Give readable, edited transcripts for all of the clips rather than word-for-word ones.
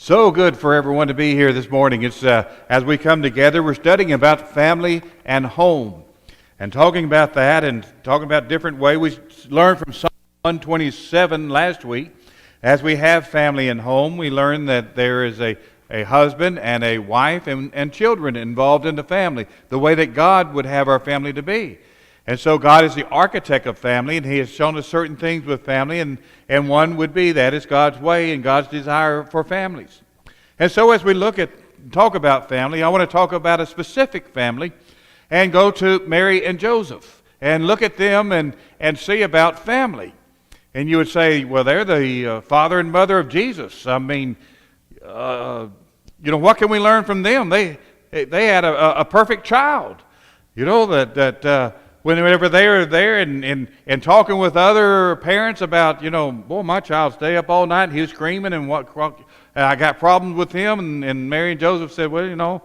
So good for everyone to be here this morning. It's as we come together, we're studying about family and home, and talking about that, and talking about different ways. We learned from Psalm 127 last week. As we have family and home, we learned that there is a husband and a wife and children involved in the family, the way that God would have our family to be. And so God is the architect of family, and He has shown us certain things with family, and one would be that it's God's way and God's desire for families. And so as we talk about family, I want to talk about a specific family and go to Mary and Joseph and look at them and see about family. And you would say, well, they're the father and mother of Jesus. I mean, what can we learn from them? They had a perfect child. Whenever they were there and talking with other parents about, boy, my child stayed up all night and he was screaming and I got problems with him. And Mary and Joseph said, well,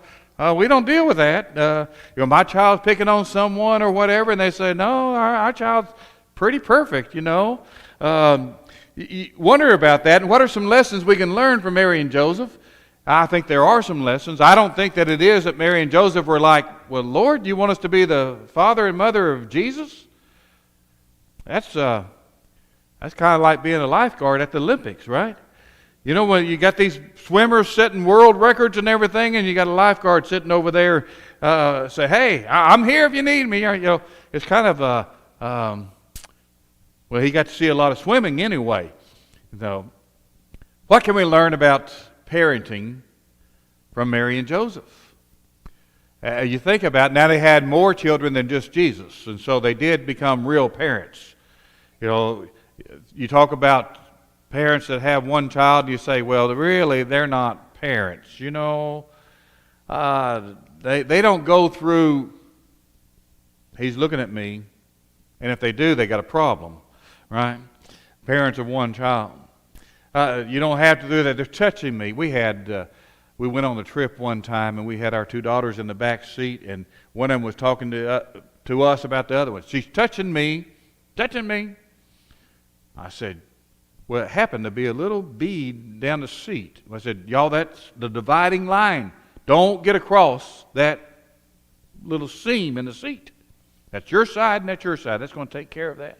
we don't deal with that. My child's picking on someone or whatever. And they said, no, our child's pretty perfect, You wonder about that. And what are some lessons we can learn from Mary and Joseph? I think there are some lessons. I don't think that it is that Mary and Joseph were like, well, Lord, you want us to be the father and mother of Jesus? That's kind of like being a lifeguard at the Olympics, right? When you got these swimmers setting world records and everything, and you got a lifeguard sitting over there, say, hey, I'm here if you need me. It's kind of well, he got to see a lot of swimming anyway. What can we learn about parenting from Mary and Joseph? You think about it, now they had more children than just Jesus, and so they did become real parents. You talk about parents that have one child, you say, well, really, they're not parents. They don't go through, he's looking at me, and if they do, they got a problem, right? Parents of one child. You don't have to do that. They're touching me. We went on a trip one time, and we had our two daughters in the back seat, and one of them was talking to us about the other one. She's touching me. I said, well, it happened to be a little bead down the seat. I said, y'all, that's the dividing line. Don't get across that little seam in the seat. That's your side, and that's your side. That's going to take care of that.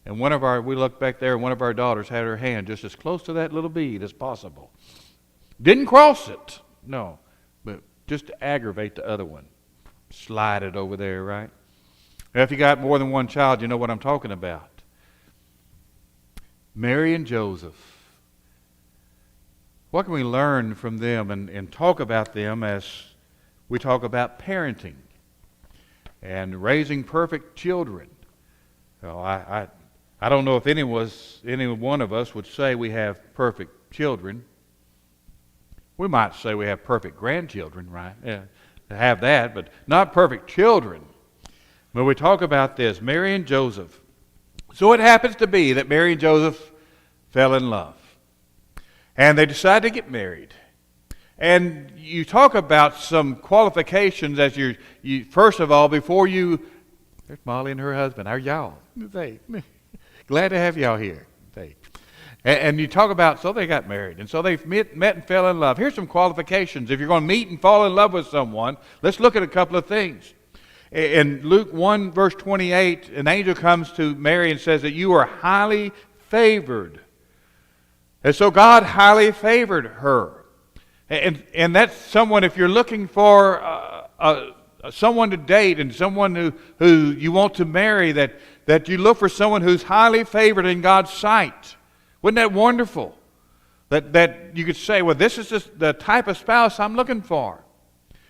And we looked back there, and one of our daughters had her hand just as close to that little bead as possible. Didn't cross it, no, but just to aggravate the other one. Slide it over there, right? Now, if you got more than one child, you know what I'm talking about. Mary and Joseph. What can we learn from them and talk about them as we talk about parenting and raising perfect children? I don't know if any one of us would say we have perfect children. We might say we have perfect grandchildren, right? Yeah, to have that, but not perfect children. But we talk about this, Mary and Joseph. So it happens to be that Mary and Joseph fell in love. And they decided to get married. And you talk about some qualifications as you first of all, before you, there's Molly and her husband. How are y'all? Glad to have y'all here. And you talk about, so they got married. And so they met and fell in love. Here's some qualifications. If you're going to meet and fall in love with someone, let's look at a couple of things. In Luke 1, verse 28, an angel comes to Mary and says that you are highly favored. And so God highly favored her. And that's someone, if you're looking for someone to date and someone who you want to marry, that you look for someone who's highly favored in God's sight. Wouldn't that wonderful? That you could say, well, this is just the type of spouse I'm looking for.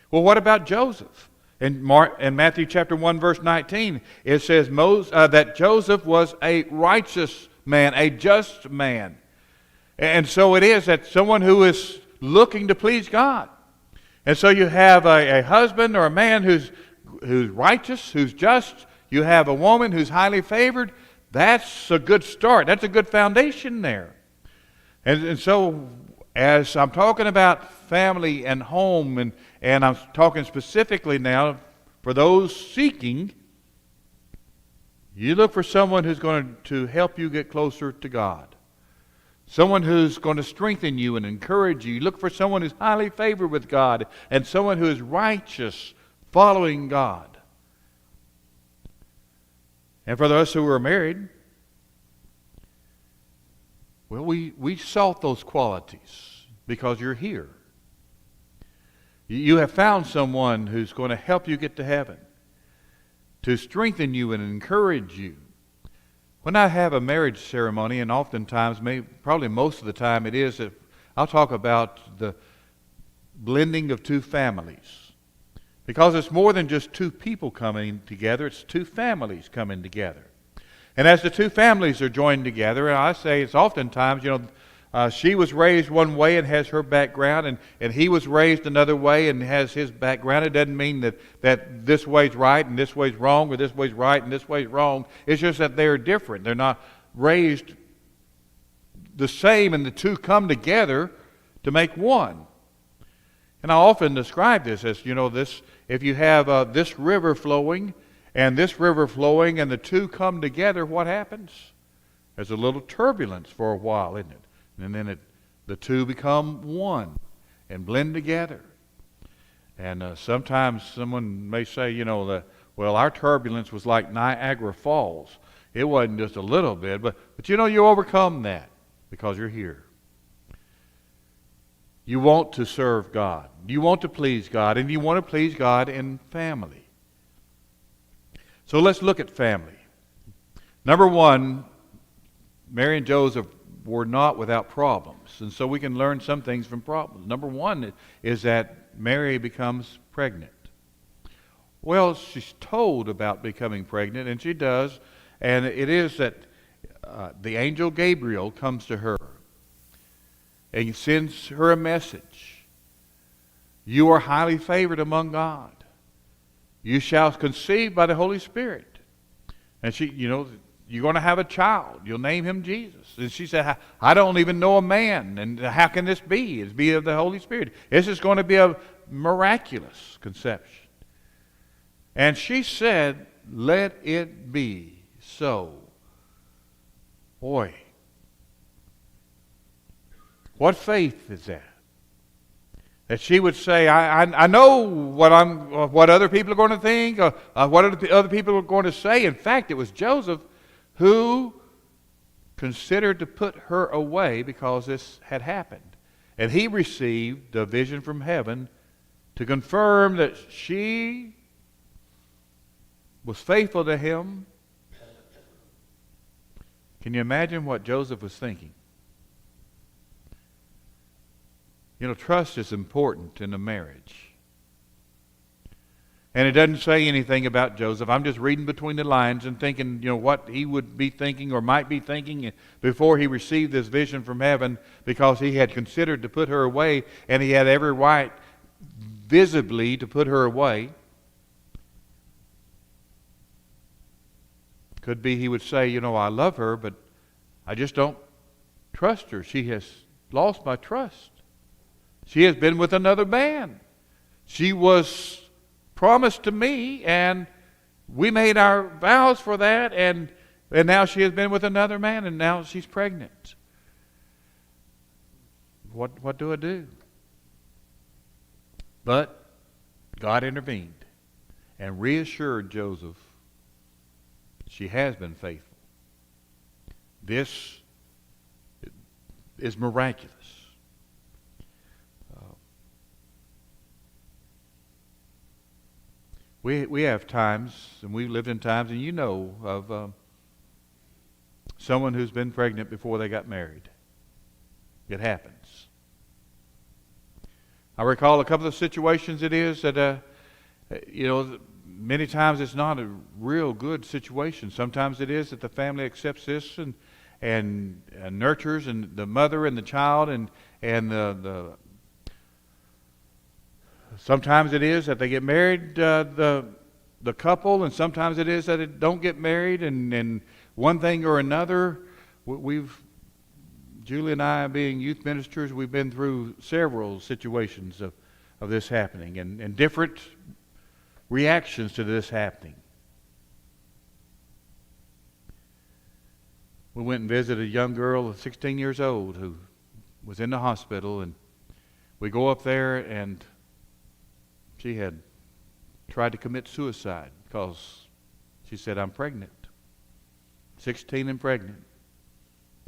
Well, what about Joseph? In Matthew chapter 1, verse 19, it says that Joseph was a righteous man, a just man. And so it is that someone who is looking to please God. And so you have a husband or a man who's righteous, who's just. You have a woman who's highly favored. That's a good start. That's a good foundation there. And so as I'm talking about family and home, and I'm talking specifically now for those seeking, you look for someone who's going to help you get closer to God. someone who's going to strengthen you and encourage you. You look for someone who's highly favored with God and someone who is righteous, following God. And for those who are married, well, we sought those qualities because you're here. You have found someone who's going to help you get to heaven, to strengthen you and encourage you. When I have a marriage ceremony, and oftentimes, probably most of the time it is, that I'll talk about the blending of two families. Because it's more than just two people coming together, it's two families coming together. And as the two families are joined together, and I say it's oftentimes, she was raised one way and has her background, and he was raised another way and has his background. It doesn't mean that this way's right and this way's wrong, or this way's right and this way's wrong. It's just that they're different. They're not raised the same, and the two come together to make one. And I often describe this as, if you have this river flowing and this river flowing and the two come together, what happens? There's a little turbulence for a while, isn't it? And then the two become one and blend together. And sometimes someone may say, well, our turbulence was like Niagara Falls. It wasn't just a little bit, but you overcome that because you're here. You want to serve God. You want to please God, and you want to please God in family. So let's look at family. Number one, Mary and Joseph were not without problems. And so we can learn some things from problems. Number one is that Mary becomes pregnant. Well, she's told about becoming pregnant, and she does. And it is that the angel Gabriel comes to her and he sends her a message. You are highly favored among God. You shall conceive by the Holy Spirit. And she, you're going to have a child. You'll name him Jesus. And she said, I don't even know a man. And how can this be? It's be of the Holy Spirit. This is going to be a miraculous conception. And she said, let it be so. Boy, what faith is that? That she would say, I know what other people are going to think, what other people are going to say. In fact, it was Joseph who considered to put her away because this had happened. And he received a vision from heaven to confirm that she was faithful to him. Can you imagine what Joseph was thinking? Trust is important in a marriage. And it doesn't say anything about Joseph. I'm just reading between the lines and thinking, what he would be thinking or might be thinking before he received this vision from heaven, because he had considered to put her away, and he had every right visibly to put her away. Could be he would say, I love her, but I just don't trust her. She has lost my trust. She has been with another man. She was promised to me, and we made our vows for that, and now she has been with another man, and now she's pregnant. What do I do? But God intervened and reassured Joseph she has been faithful. This is miraculous. We have times, and we've lived in times, and of someone who's been pregnant before they got married. It happens. I recall a couple of situations it is that, many times it's not a real good situation. Sometimes it is that the family accepts this and nurtures, and the mother and the child, and the sometimes it is that they get married, the couple, and sometimes it is that it don't get married, and one thing or another. Julie and I, being youth ministers, we've been through several situations of this happening, and different reactions to this happening. we went and visited a young girl, 16 years old, who was in the hospital, and we go up there, and she had tried to commit suicide because she said, I'm pregnant. 16 and pregnant.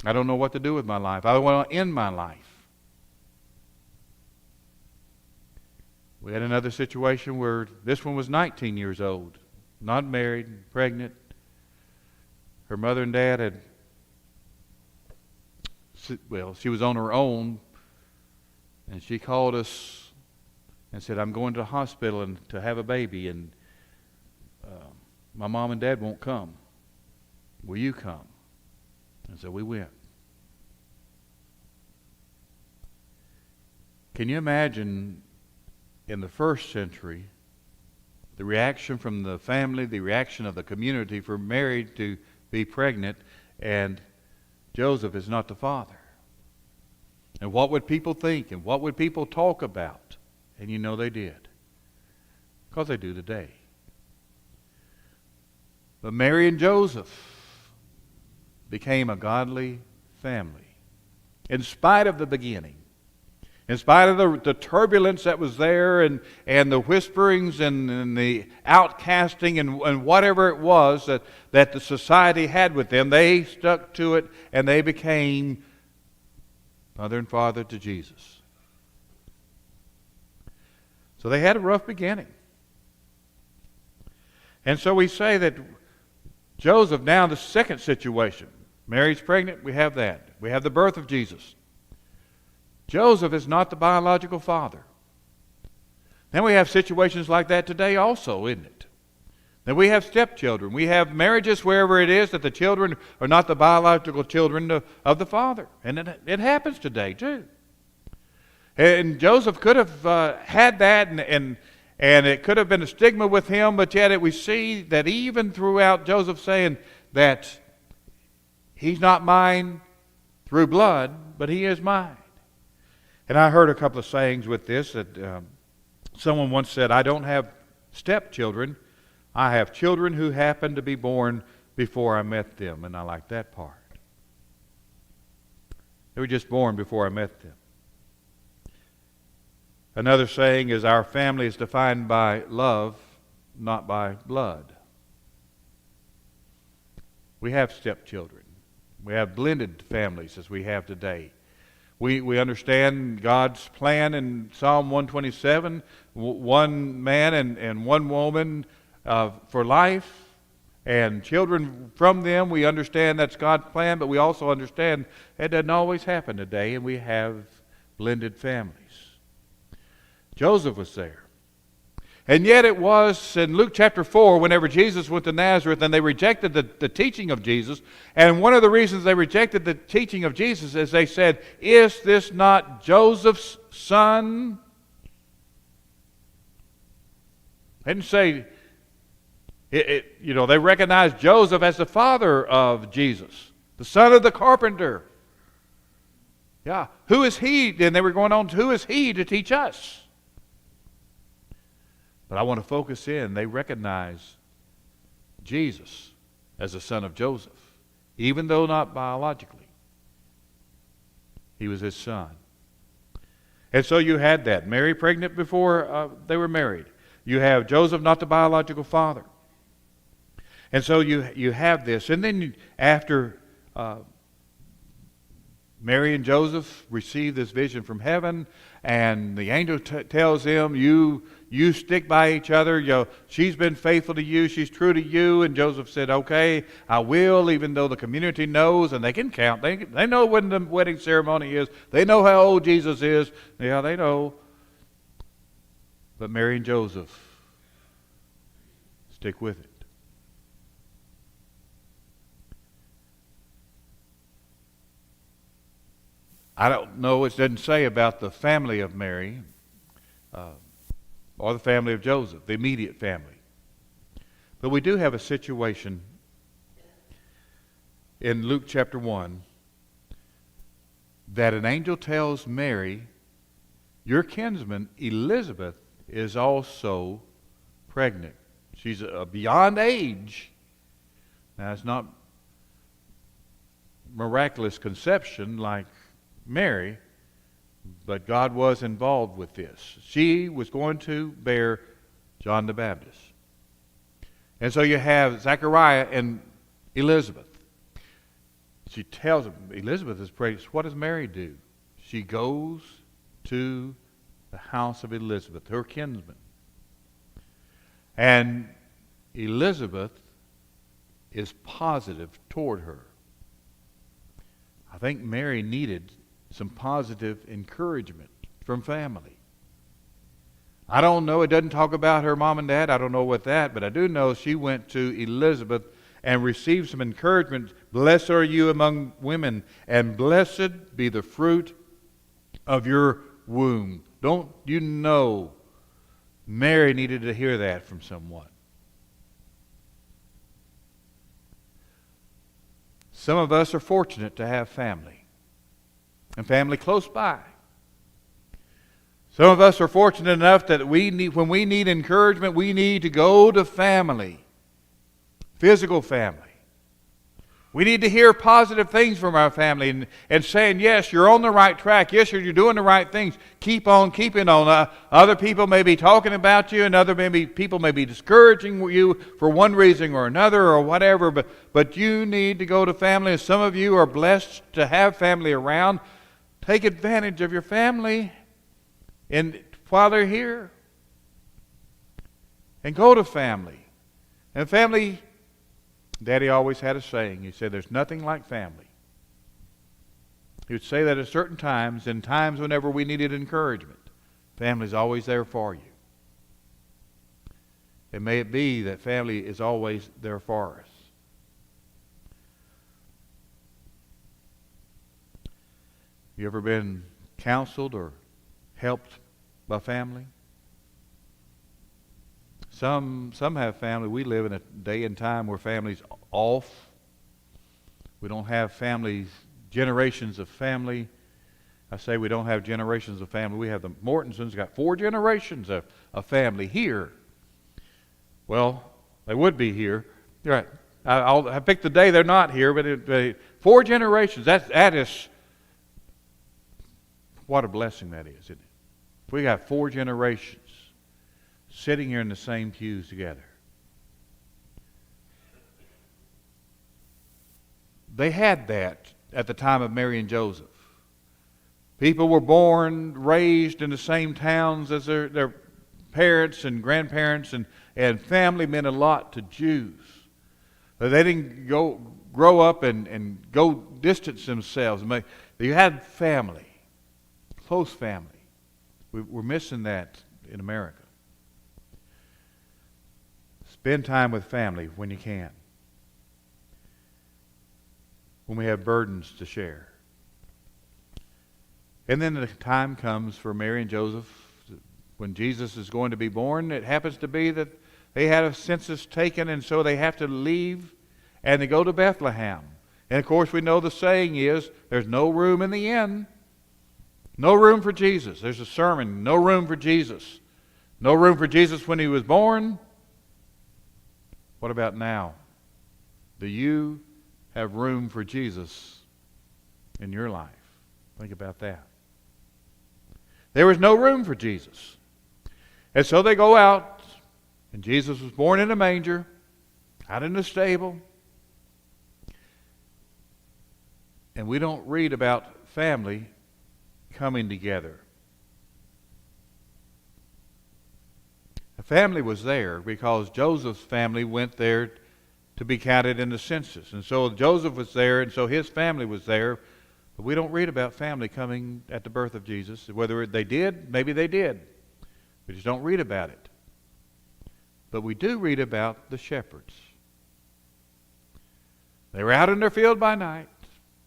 I don't know what to do with my life. I want to end my life. We had another situation where this one was 19 years old, not married, pregnant. Her mother and dad had, she was on her own, and she called us and said, I'm going to the hospital and to have a baby, and my mom and dad won't come. Will you come? And so we went. Can you imagine in the first century the reaction from the family, the reaction of the community for Mary to be pregnant, and Joseph is not the father? And what would people think, and what would people talk about? And you know they did, because they do today. But Mary and Joseph became a godly family in spite of the beginning. In spite of the turbulence that was there, and the whisperings and the outcasting and whatever it was that the society had with them, they stuck to it, and they became mother and father to Jesus. So they had a rough beginning. And so we say that Joseph, now the second situation. Mary's pregnant, we have that. We have the birth of Jesus. Joseph is not the biological father. Then we have situations like that today also, isn't it? Then we have stepchildren. We have marriages wherever it is that the children are not the biological children of the father. And it happens today too. And Joseph could have had that, and it could have been a stigma with him, but yet we see that even throughout Joseph saying that he's not mine through blood, but he is mine. And I heard a couple of sayings with this that someone once said, I don't have stepchildren. I have children who happened to be born before I met them. And I like that part. They were just born before I met them. Another saying is, our family is defined by love, not by blood. We have stepchildren. We have blended families as we have today. We understand God's plan in Psalm 127, one man and one woman for life, and children from them. We understand that's God's plan, but we also understand it doesn't always happen today, and we have blended families. Joseph was there. And yet it was in Luke chapter 4, whenever Jesus went to Nazareth, and they rejected the teaching of Jesus. And one of the reasons they rejected the teaching of Jesus is they said, is this not Joseph's son? They didn't say, they recognized Joseph as the father of Jesus, the son of the carpenter. Yeah, who is he? And they were going on, who is he to teach us? But I want to focus in. They recognize Jesus as the son of Joseph, even though not biologically. He was his son. And so you had that. Mary pregnant before they were married. You have Joseph, not the biological father. And so you have this. And then after Mary and Joseph receive this vision from heaven, and the angel tells him, you stick by each other. She's been faithful to you. She's true to you. And Joseph said, okay, I will, even though the community knows, and they can count. They know when the wedding ceremony is. They know how old Jesus is. Yeah, they know. But Mary and Joseph stick with it. I don't know, it doesn't say about the family of Mary or the family of Joseph, the immediate family. But we do have a situation in Luke chapter 1 that an angel tells Mary, your kinsman Elizabeth is also pregnant. She's beyond age. Now, it's not miraculous conception like Mary, but God was involved with this. She was going to bear John the Baptist. And so you have Zechariah and Elizabeth. She tells him, Elizabeth is pregnant. What does Mary do? She goes to the house of Elizabeth, her kinsman. And Elizabeth is positive toward her. I think Mary needed some positive encouragement from family. I don't know. It doesn't talk about her mom and dad. I don't know what that, but I do know she went to Elizabeth and received some encouragement. Blessed are you among women, and blessed be the fruit of your womb. Don't you know Mary needed to hear that from someone? Some of us are fortunate to have family, and family close by. Some of us are fortunate enough that when we need encouragement, we need to go to family, physical family. We need to hear positive things from our family and saying, yes, you're on the right track. Yes, you're doing the right things. Keep on keeping on. Other people may be talking about you, and people may be discouraging you for one reason or another or whatever, but you need to go to family. And some of you are blessed to have family around. Take advantage of your family and while they're here. And go to family. And family, Daddy always had a saying. He said, there's nothing like family. He would say that at certain times, in times whenever we needed encouragement. Family's always there for you. And may it be that family is always there for us. You ever been counseled or helped by family? Some have family. We live in a day and time where family's off. We don't have families, generations of family. I say we don't have generations of family. We have the Mortensons, got 4 generations of family here. Well, they would be here. Right. I picked the day they're not here, but 4 generations. That is, what a blessing that is, isn't it? We got 4 generations sitting here in the same pews together. They had that at the time of Mary and Joseph. People were born, raised in the same towns as their parents and grandparents, and family meant a lot to Jews. They didn't grow up and go distance themselves. You had family, close family. We're missing that in America. Spend time with family when you can. When we have burdens to share. And then the time comes for Mary and Joseph, when Jesus is going to be born. It happens to be that they had a census taken, and so they have to leave, and they go to Bethlehem. And of course we know the saying is, there's no room in the inn. No room for Jesus. There's a sermon, no room for Jesus. No room for Jesus when he was born. What about now? Do you have room for Jesus in your life? Think about that. There was no room for Jesus. And so they go out, and Jesus was born in a manger, out in a stable. And we don't read about family coming together. The family was there because Joseph's family went there to be counted in the census. And so Joseph was there, and so his family was there. But we don't read about family coming at the birth of Jesus. Whether they did, maybe they did. We just don't read about it. But we do read about the shepherds. They were out in their field by night.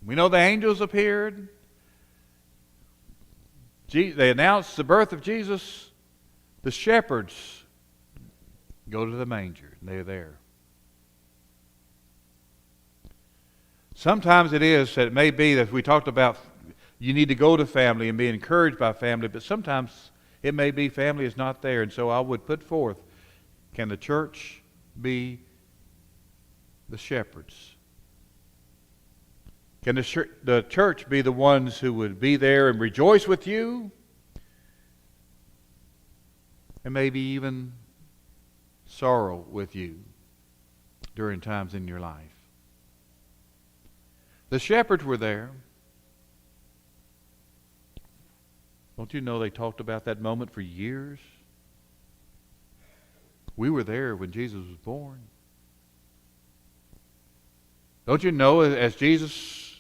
We know the angels appeared. They announced the birth of Jesus. The shepherds go to the manger, and they're there. Sometimes it is that it may be that we talked about you need to go to family and be encouraged by family, but sometimes it may be family is not there. And so I would put forth, can the church be the shepherds? Can the church be the ones who would be there and rejoice with you? And maybe even sorrow with you during times in your life. The shepherds were there. Don't you know they talked about that moment for years? We were there when Jesus was born. Don't you know as Jesus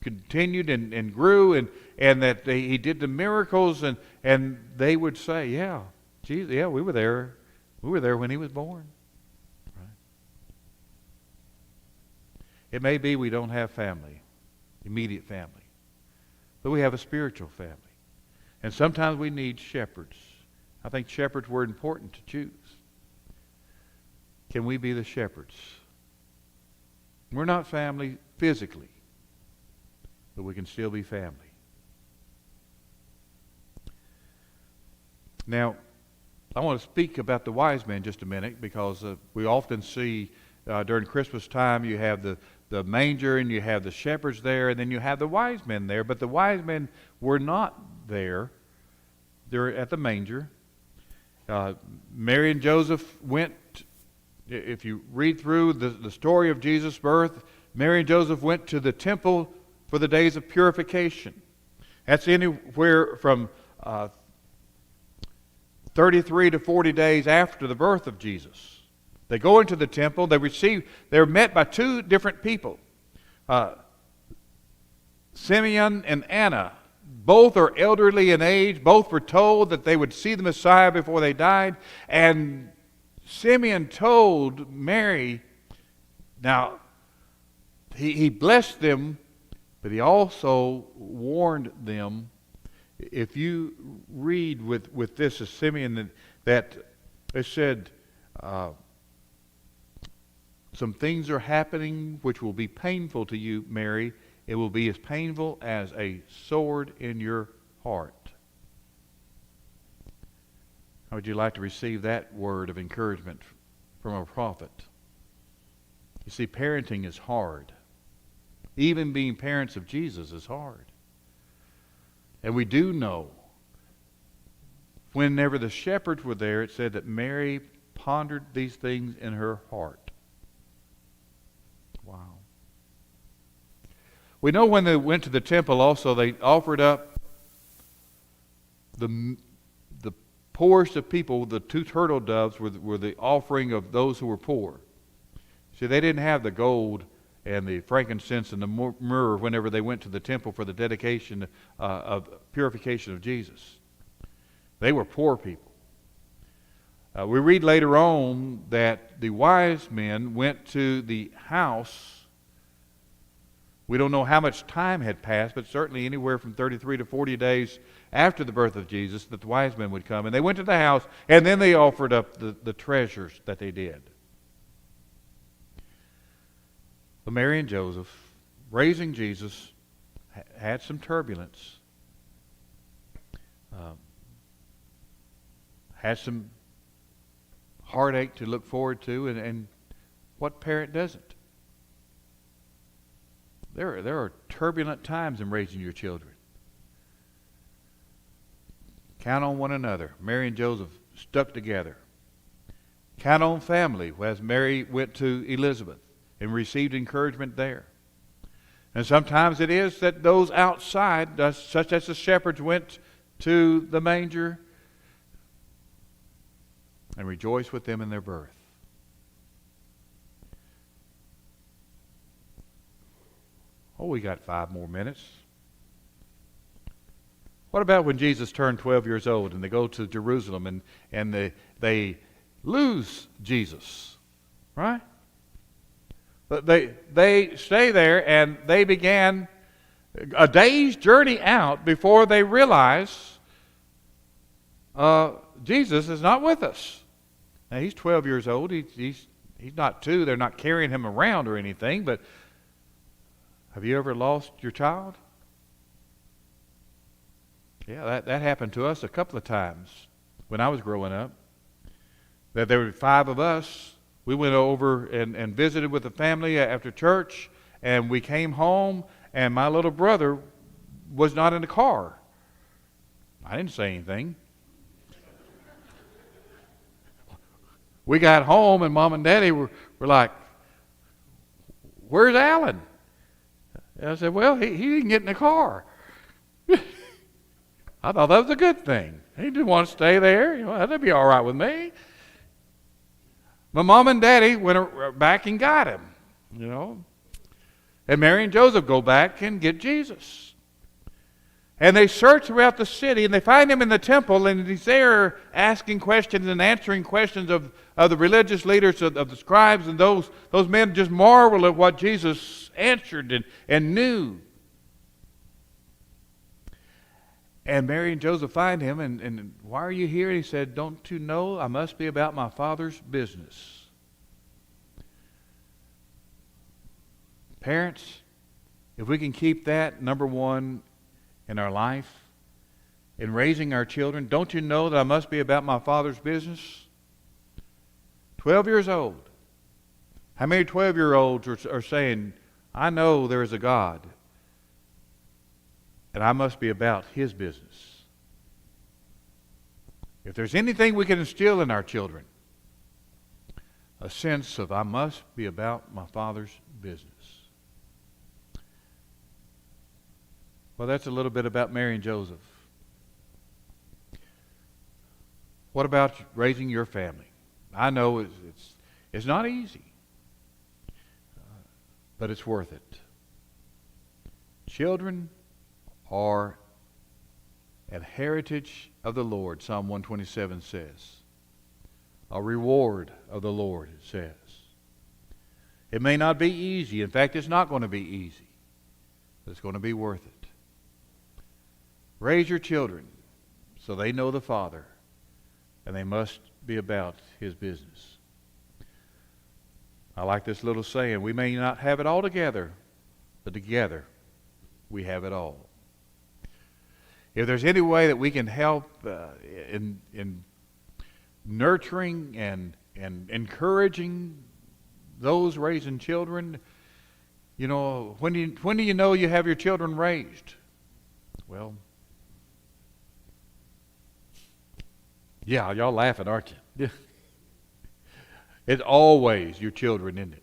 continued and grew and that he did the miracles and they would say, yeah, Jesus, yeah, we were there. We were there when he was born. Right? It may be we don't have family, immediate family, but we have a spiritual family. And sometimes we need shepherds. I think shepherds were important to choose. Can we be the shepherds? We're not family physically, but we can still be family. Now, I want to speak about the wise men just a minute because we often see during Christmas time you have the manger and you have the shepherds there and then you have the wise men there. But the wise men were not there. They're at the manger. Mary and Joseph went, if you read through the story of Jesus' birth, Mary and Joseph went to the temple for the days of purification. That's anywhere from 33 to 40 days after the birth of Jesus. They go into the temple. They're met by two different people. Simeon and Anna. Both are elderly in age. Both were told that they would see the Messiah before they died. And Simeon told Mary, now, he blessed them, but he also warned them. If you read with this as Simeon, that it said, some things are happening which will be painful to you, Mary. It will be as painful as a sword in your heart. How would you like to receive that word of encouragement from a prophet? You see, parenting is hard. Even being parents of Jesus is hard. And we do know, whenever the shepherds were there, it said that Mary pondered these things in her heart. Wow. We know when they went to the temple also, they offered up the poorest of people. The two turtle doves were the offering of those who were poor. See, they didn't have the gold and the frankincense and the myrrh whenever they went to the temple for the dedication of purification of Jesus. They were poor people. We read later on that the wise men went to the house. We don't know how much time had passed, but certainly anywhere from 33 to 40 days after the birth of Jesus that the wise men would come. And they went to the house, and then they offered up the treasures that they did. But Mary and Joseph, raising Jesus, had some turbulence. Had some heartache to look forward to, and what parent doesn't? There are turbulent times in raising your children. Count on one another. Mary and Joseph stuck together. Count on family, as Mary went to Elizabeth and received encouragement there. And sometimes it is that those outside, such as the shepherds, went to the manger and rejoiced with them in their birth. Oh, we got 5 more minutes. What about when Jesus turned 12 years old and they go to Jerusalem and they lose Jesus, right? But they stay there and they began a day's journey out before they realize Jesus is not with us. Now, he's 12 years old. He's not 2. They're not carrying him around or anything, but have you ever lost your child? Yeah, that happened to us a couple of times when I was growing up. That there were 5 of us. We went over and visited with the family after church, and we came home, and my little brother was not in the car. I didn't say anything. We got home, and Mom and Daddy were like, "Where's Alan?" And I said, "Well, he didn't get in the car." I thought that was a good thing. He didn't want to stay there. That'd be all right with me. My Mom and Daddy went back and got him. And Mary and Joseph go back and get Jesus. And they search throughout the city, and they find him in the temple, and he's there asking questions and answering questions of the religious leaders, of the scribes, and those men just marvel at what Jesus answered and knew. And Mary and Joseph find him, and "Why are you here?" And he said, "Don't you know I must be about my Father's business?" Parents, if we can keep that number one in our life, in raising our children, don't you know that I must be about my Father's business? 12 years old. How many 12-year-olds are saying, "I know there is a God, and I must be about His business"? If there's anything we can instill in our children, a sense of, "I must be about my Father's business." Well, that's a little bit about Mary and Joseph. What about raising your family? I know it's not easy, but it's worth it. Children are an heritage of the Lord, Psalm 127 says. A reward of the Lord, it says. It may not be easy. In fact, it's not going to be easy, but it's going to be worth it. Raise your children so they know the Father, and they must be about His business. I like this little saying, we may not have it all together, but together we have it all. If there's any way that we can help in nurturing and encouraging those raising children, when do you know you have your children raised? Well, yeah, y'all laughing, aren't you? It's always your children, isn't it?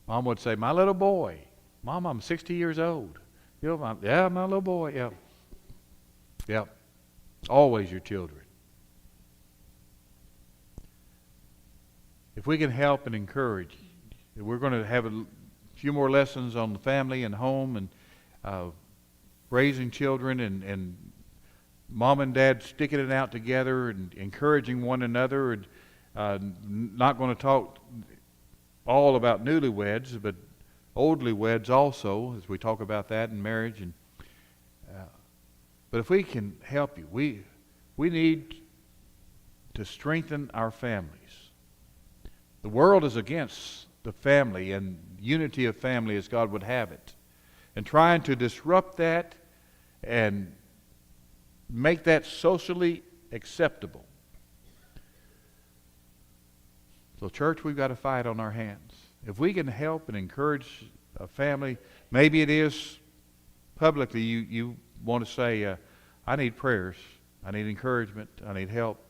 Mom would say, "My little boy." "Mom, I'm 60 years old." "Yeah, my little boy." Yeah. Yep. Always your children. If we can help and encourage, we're going to have a few more lessons on the family and home and raising children and Mom and Dad sticking it out together and encouraging one another. And not going to talk all about newlyweds, but oldlyweds also, as we talk about that in marriage. But if we can help you, we need to strengthen our families. The world is against the family and unity of family as God would have it, and trying to disrupt that and make that socially acceptable. So church, we've got a fight on our hands. If we can help and encourage a family, maybe it is publicly you want to say, "I need prayers, I need encouragement, I need help."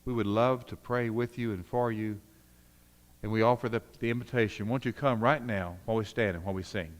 We would love to pray with you and for you. And we offer the invitation. Won't you come right now while we stand and while we sing?